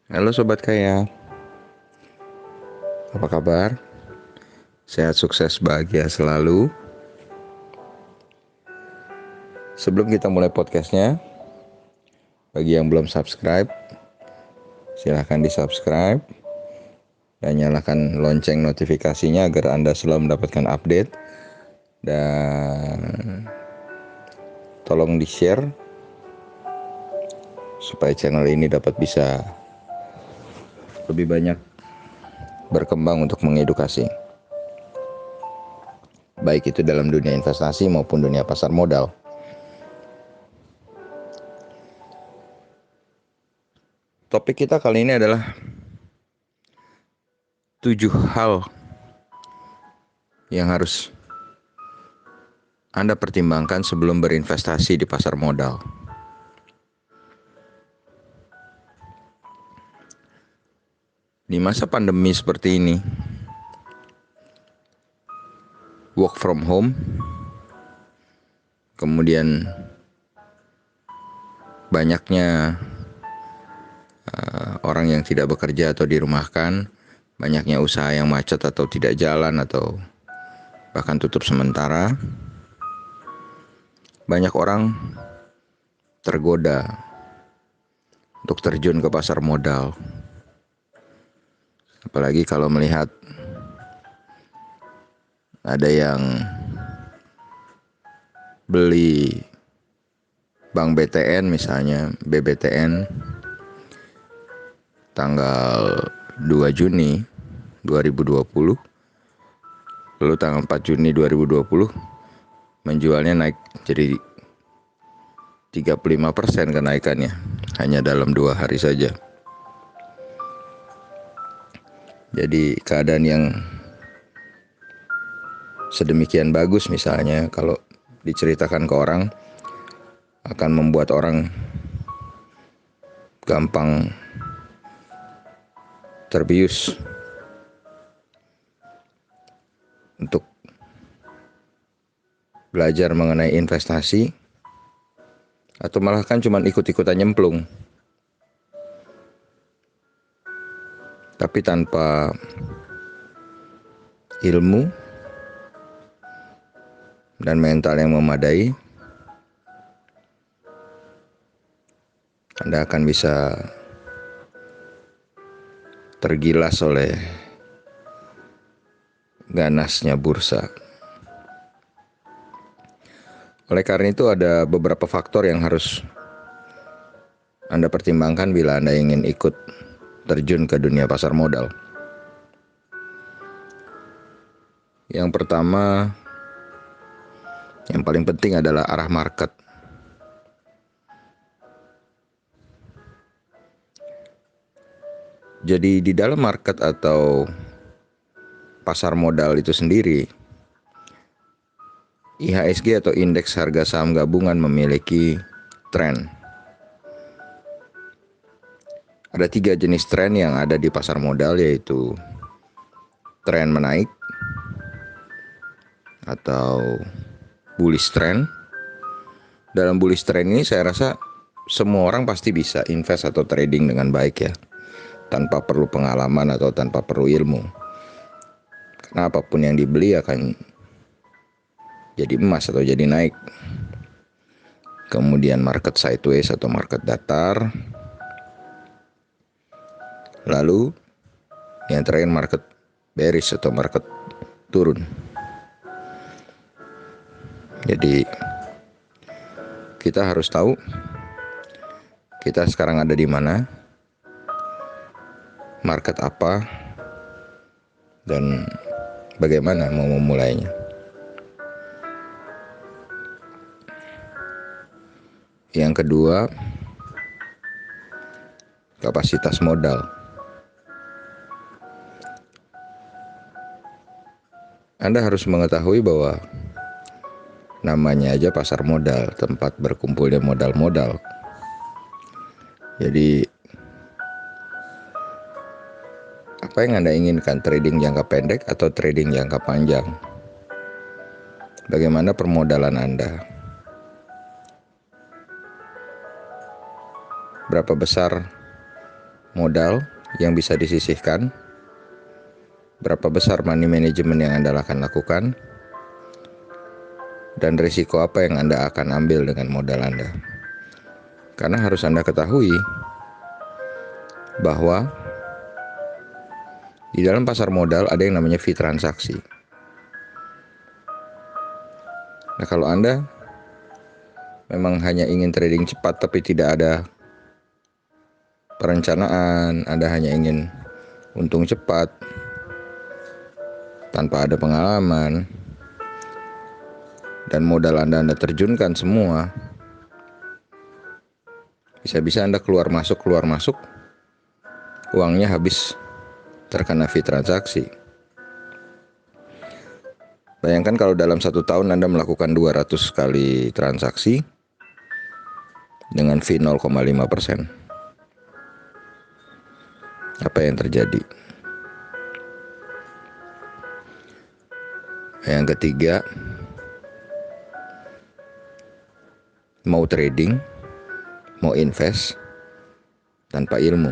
Halo Sobat Kaya, apa kabar? Sehat, sukses, bahagia selalu. Sebelum kita mulai podcastnya, bagi yang belum subscribe, silahkan di subscribe dan nyalakan lonceng notifikasinya agar Anda selalu mendapatkan update. Dan tolong di share supaya channel ini dapat bisa lebih banyak berkembang untuk mengedukasi, baik itu dalam dunia investasi maupun dunia pasar modal. Topik kita kali ini adalah 7 hal yang harus Anda pertimbangkan sebelum berinvestasi di pasar modal. Di masa pandemi seperti ini, work from home, kemudian banyaknya orang yang tidak bekerja atau dirumahkan, banyaknya usaha yang macet atau tidak jalan atau bahkan tutup sementara, banyak orang tergoda untuk terjun ke pasar modal. Apalagi kalau melihat ada yang beli Bank BTN misalnya, BBTN, tanggal 2 Juni 2020, lalu tanggal 4 Juni 2020 menjualnya naik jadi 35% kenaikannya hanya dalam 2 hari saja. Jadi keadaan yang sedemikian bagus misalnya kalau diceritakan ke orang akan membuat orang gampang terbius untuk belajar mengenai investasi atau malah kan cuma ikut-ikutan nyemplung, tapi tanpa ilmu dan mental yang memadai, Anda akan bisa tergilas oleh ganasnya bursa. Oleh karena itu ada beberapa faktor yang harus Anda pertimbangkan bila Anda ingin ikut terjun ke dunia pasar modal. Yang pertama, yang paling penting adalah arah market. Jadi di dalam market atau pasar modal itu sendiri, IHSG atau indeks harga saham gabungan memiliki tren. Ada 3 jenis tren yang ada di pasar modal, yaitu tren menaik atau bullish trend. Dalam bullish trend ini saya rasa semua orang pasti bisa invest atau trading dengan baik ya, tanpa perlu pengalaman atau tanpa perlu ilmu. Karena apapun yang dibeli akan jadi emas atau jadi naik. Kemudian market sideways atau market datar. Lalu yang terakhir market bearish atau market turun. Jadi kita harus tahu kita sekarang ada di mana, market apa, dan bagaimana mau memulainya. Yang kedua, kapasitas modal. Anda harus mengetahui bahwa namanya aja pasar modal, tempat berkumpulnya modal-modal. Jadi apa yang Anda inginkan, trading jangka pendek atau trading jangka panjang? Bagaimana permodalan Anda? Berapa besar modal yang bisa disisihkan, berapa besar money management yang Anda akan lakukan, dan risiko apa yang Anda akan ambil dengan modal Anda. Karena harus Anda ketahui bahwa di dalam pasar modal ada yang namanya fee transaksi. Nah, kalau Anda memang hanya ingin trading cepat tapi tidak ada perencanaan, Anda hanya ingin untung cepat tanpa ada pengalaman, dan modal Anda terjunkan semua, bisa-bisa Anda keluar masuk, uangnya habis terkena fee transaksi. Bayangkan kalau dalam 1 tahun Anda melakukan 200 kali transaksi dengan fee 0,5%. Apa yang terjadi? Yang ketiga, mau trading, mau invest tanpa ilmu.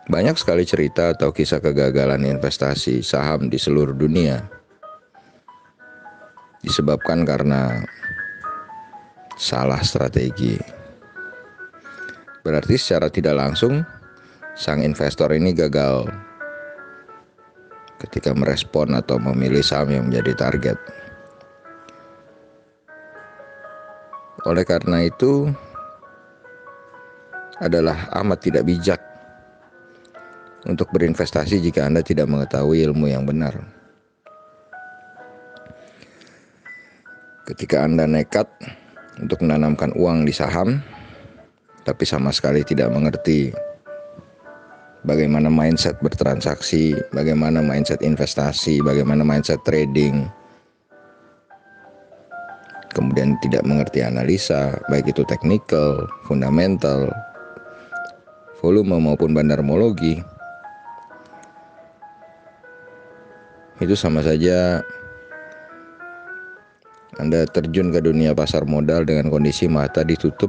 Banyak sekali cerita atau kisah kegagalan investasi saham di seluruh dunia disebabkan karena salah strategi. Berarti secara tidak langsung sang investor ini gagal ketika merespon atau memilih saham yang menjadi target. Oleh karena itu, adalah amat tidak bijak untuk berinvestasi jika Anda tidak mengetahui ilmu yang benar. Ketika Anda nekat untuk menanamkan uang di saham, tapi sama sekali tidak mengerti bagaimana mindset bertransaksi, bagaimana mindset investasi, bagaimana mindset trading, kemudian tidak mengerti analisa, baik itu teknikal, fundamental, volume maupun bandarmologi, itu sama saja Anda terjun ke dunia pasar modal dengan kondisi mata ditutup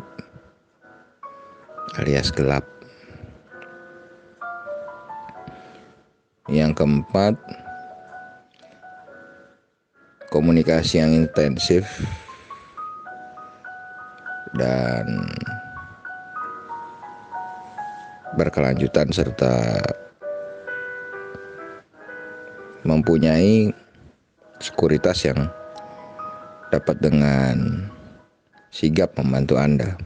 alias gelap. Yang keempat, komunikasi yang intensif dan berkelanjutan serta mempunyai sekuritas yang dapat dengan sigap membantu Anda.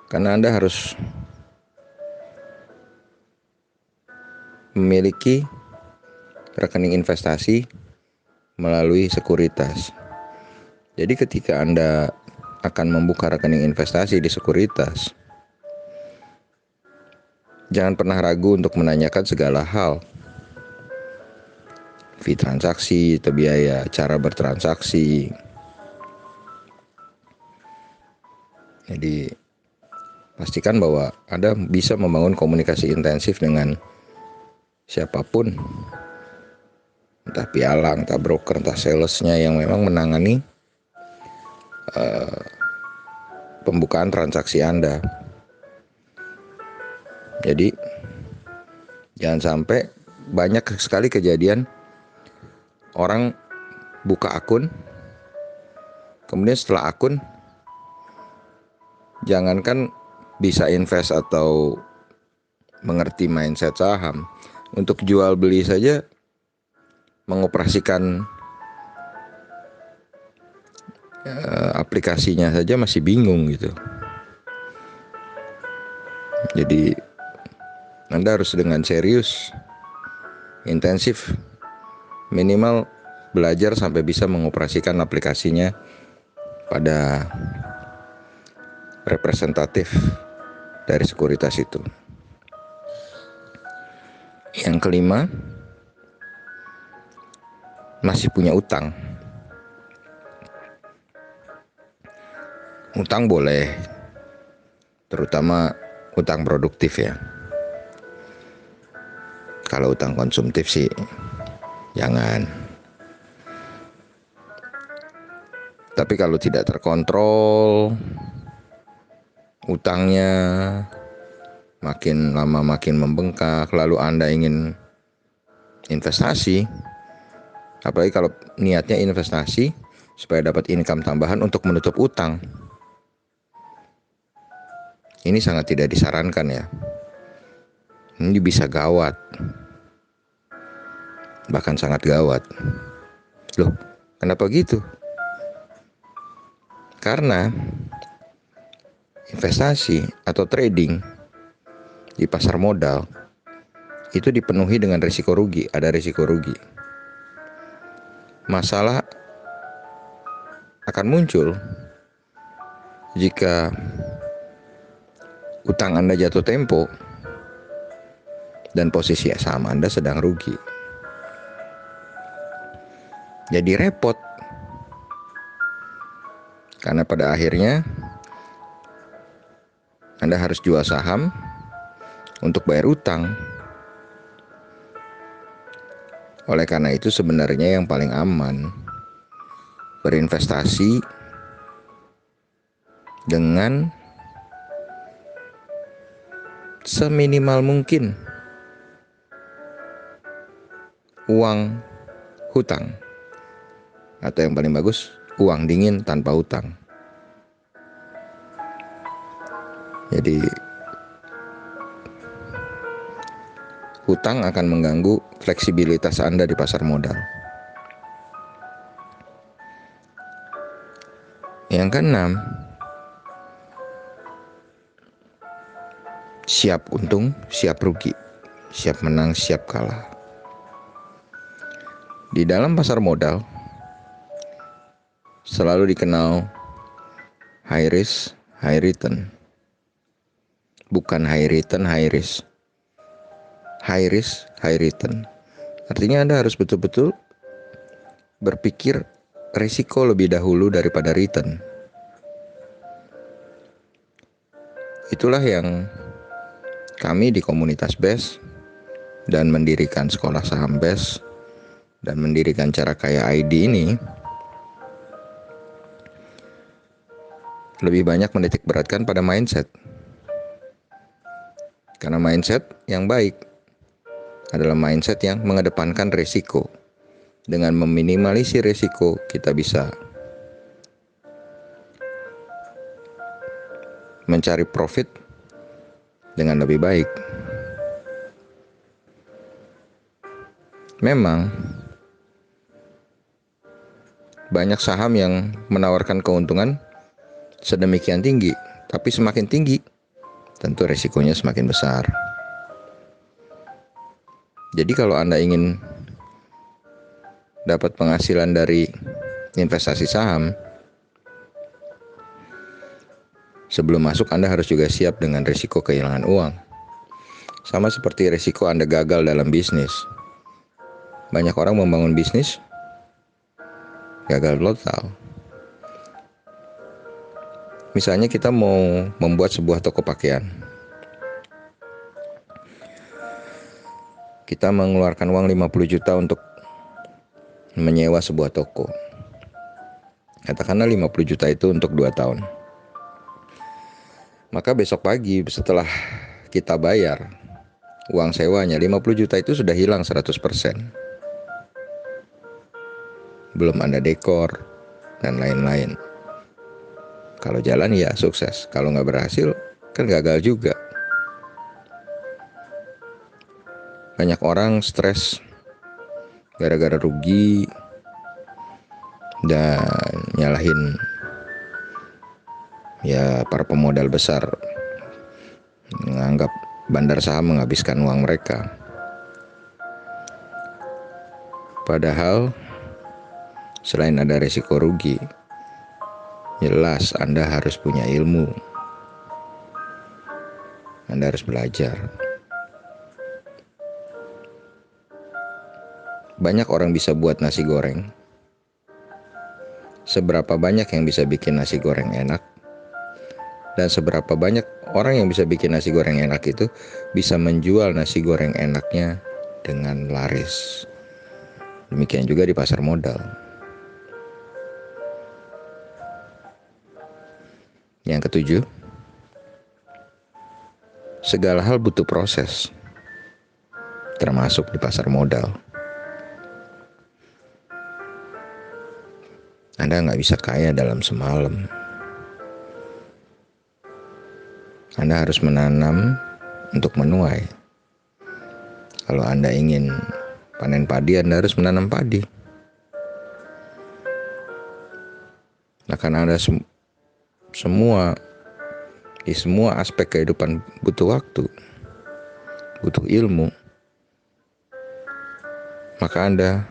Karena Anda harus memiliki rekening investasi melalui sekuritas. Jadi ketika Anda akan membuka rekening investasi di sekuritas, jangan pernah ragu untuk menanyakan segala hal. Fee transaksi, atau biaya, cara bertransaksi. Jadi pastikan bahwa Anda bisa membangun komunikasi intensif dengan siapapun, entah pialang, entah broker, entah salesnya yang memang menangani pembukaan transaksi Anda. Jadi jangan sampai banyak sekali kejadian orang buka akun, kemudian setelah akun jangankan bisa invest atau mengerti mindset saham, untuk jual beli saja, mengoperasikan aplikasinya saja masih bingung gitu. Jadi Anda harus dengan serius, intensif, minimal belajar sampai bisa mengoperasikan aplikasinya pada representatif dari sekuritas itu. Yang kelima, masih punya utang. Utang boleh, terutama utang produktif ya. Kalau utang konsumtif sih jangan. Tapi kalau tidak terkontrol, utangnya makin lama makin membengkak, lalu Anda ingin investasi, apalagi kalau niatnya investasi supaya dapat income tambahan untuk menutup utang. Ini sangat tidak disarankan ya. Ini bisa gawat. Bahkan sangat gawat. Loh, kenapa gitu? Karena investasi atau trading di pasar modal itu dipenuhi dengan risiko rugi, ada risiko rugi. Masalah akan muncul jika utang Anda jatuh tempo dan posisi saham Anda sedang rugi. Jadi repot. Karena pada akhirnya Anda harus jual saham untuk bayar utang. Oleh karena itu sebenarnya yang paling aman berinvestasi dengan seminimal mungkin uang hutang, atau yang paling bagus uang dingin tanpa hutang. Jadi hutang akan mengganggu fleksibilitas Anda di pasar modal. Yang keenam, siap untung, siap rugi, siap menang, siap kalah. Di dalam pasar modal selalu dikenal high risk, high return. Bukan high return, high risk. High risk, high return. Artinya Anda harus betul-betul berpikir risiko lebih dahulu daripada return. Itulah yang kami di komunitas BES dan mendirikan sekolah saham BES dan mendirikan Cara Kaya ID ini lebih banyak menitik beratkan pada mindset. Karena mindset yang baik adalah mindset yang mengedepankan risiko. Dengan meminimalisir risiko, kita bisa mencari profit dengan lebih baik. Memang banyak saham yang menawarkan keuntungan sedemikian tinggi, tapi semakin tinggi tentu risikonya semakin besar. Jadi kalau Anda ingin dapat penghasilan dari investasi saham, sebelum masuk Anda harus juga siap dengan risiko kehilangan uang. Sama seperti risiko Anda gagal dalam bisnis. Banyak orang membangun bisnis gagal total. Misalnya kita mau membuat sebuah toko pakaian. Kita mengeluarkan uang 50 juta untuk menyewa sebuah toko. Katakanlah 50 juta itu untuk 2 tahun. Maka besok pagi setelah kita bayar uang sewanya, 50 juta itu sudah hilang 100%. Belum Anda dekor dan lain-lain. Kalau jalan ya sukses, kalau nggak berhasil kan gagal juga. Banyak orang stres gara-gara rugi dan nyalahin ya para pemodal besar, menganggap bandar saham menghabiskan uang mereka. Padahal selain ada risiko rugi, jelas Anda harus punya ilmu. Anda harus belajar. Banyak orang bisa buat nasi goreng. Seberapa banyak yang bisa bikin nasi goreng enak? Dan seberapa banyak orang yang bisa bikin nasi goreng enak itu bisa menjual nasi goreng enaknya dengan laris. Demikian juga di pasar modal. Yang ketujuh, segala hal butuh proses, termasuk di pasar modal. Anda nggak bisa kaya dalam semalam. Anda harus menanam untuk menuai. Kalau Anda ingin panen padi, Anda harus menanam padi. Nah, karena Anda di semua aspek kehidupan butuh waktu, butuh ilmu, maka Anda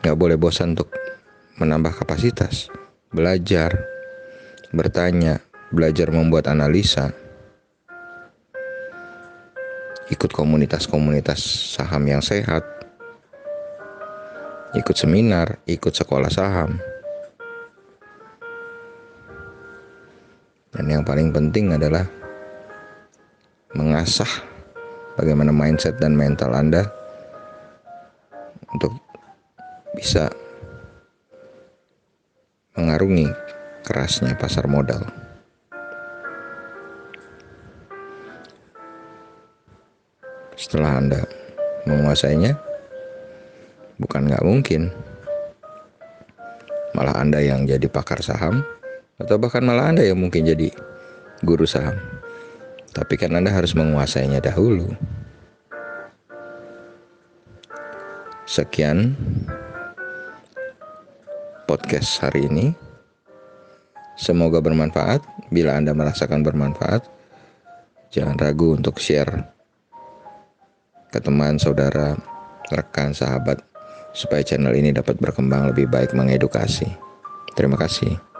nggak boleh bosan untuk menambah kapasitas, belajar, bertanya, belajar membuat analisa, ikut komunitas-komunitas saham yang sehat, ikut seminar, ikut sekolah saham. Dan yang paling penting adalah mengasah bagaimana mindset dan mental Anda untuk bisa mengarungi kerasnya pasar modal. Setelah Anda menguasainya, bukan nggak mungkin, malah Anda yang jadi pakar saham, atau bahkan malah Anda yang mungkin jadi guru saham. Tapi kan Anda harus menguasainya dahulu. Sekian podcast hari ini. Semoga bermanfaat. Bila Anda merasakan bermanfaat, jangan ragu untuk share ke teman, saudara, rekan, sahabat, supaya channel ini dapat berkembang lebih baik, mengedukasi. Terima kasih.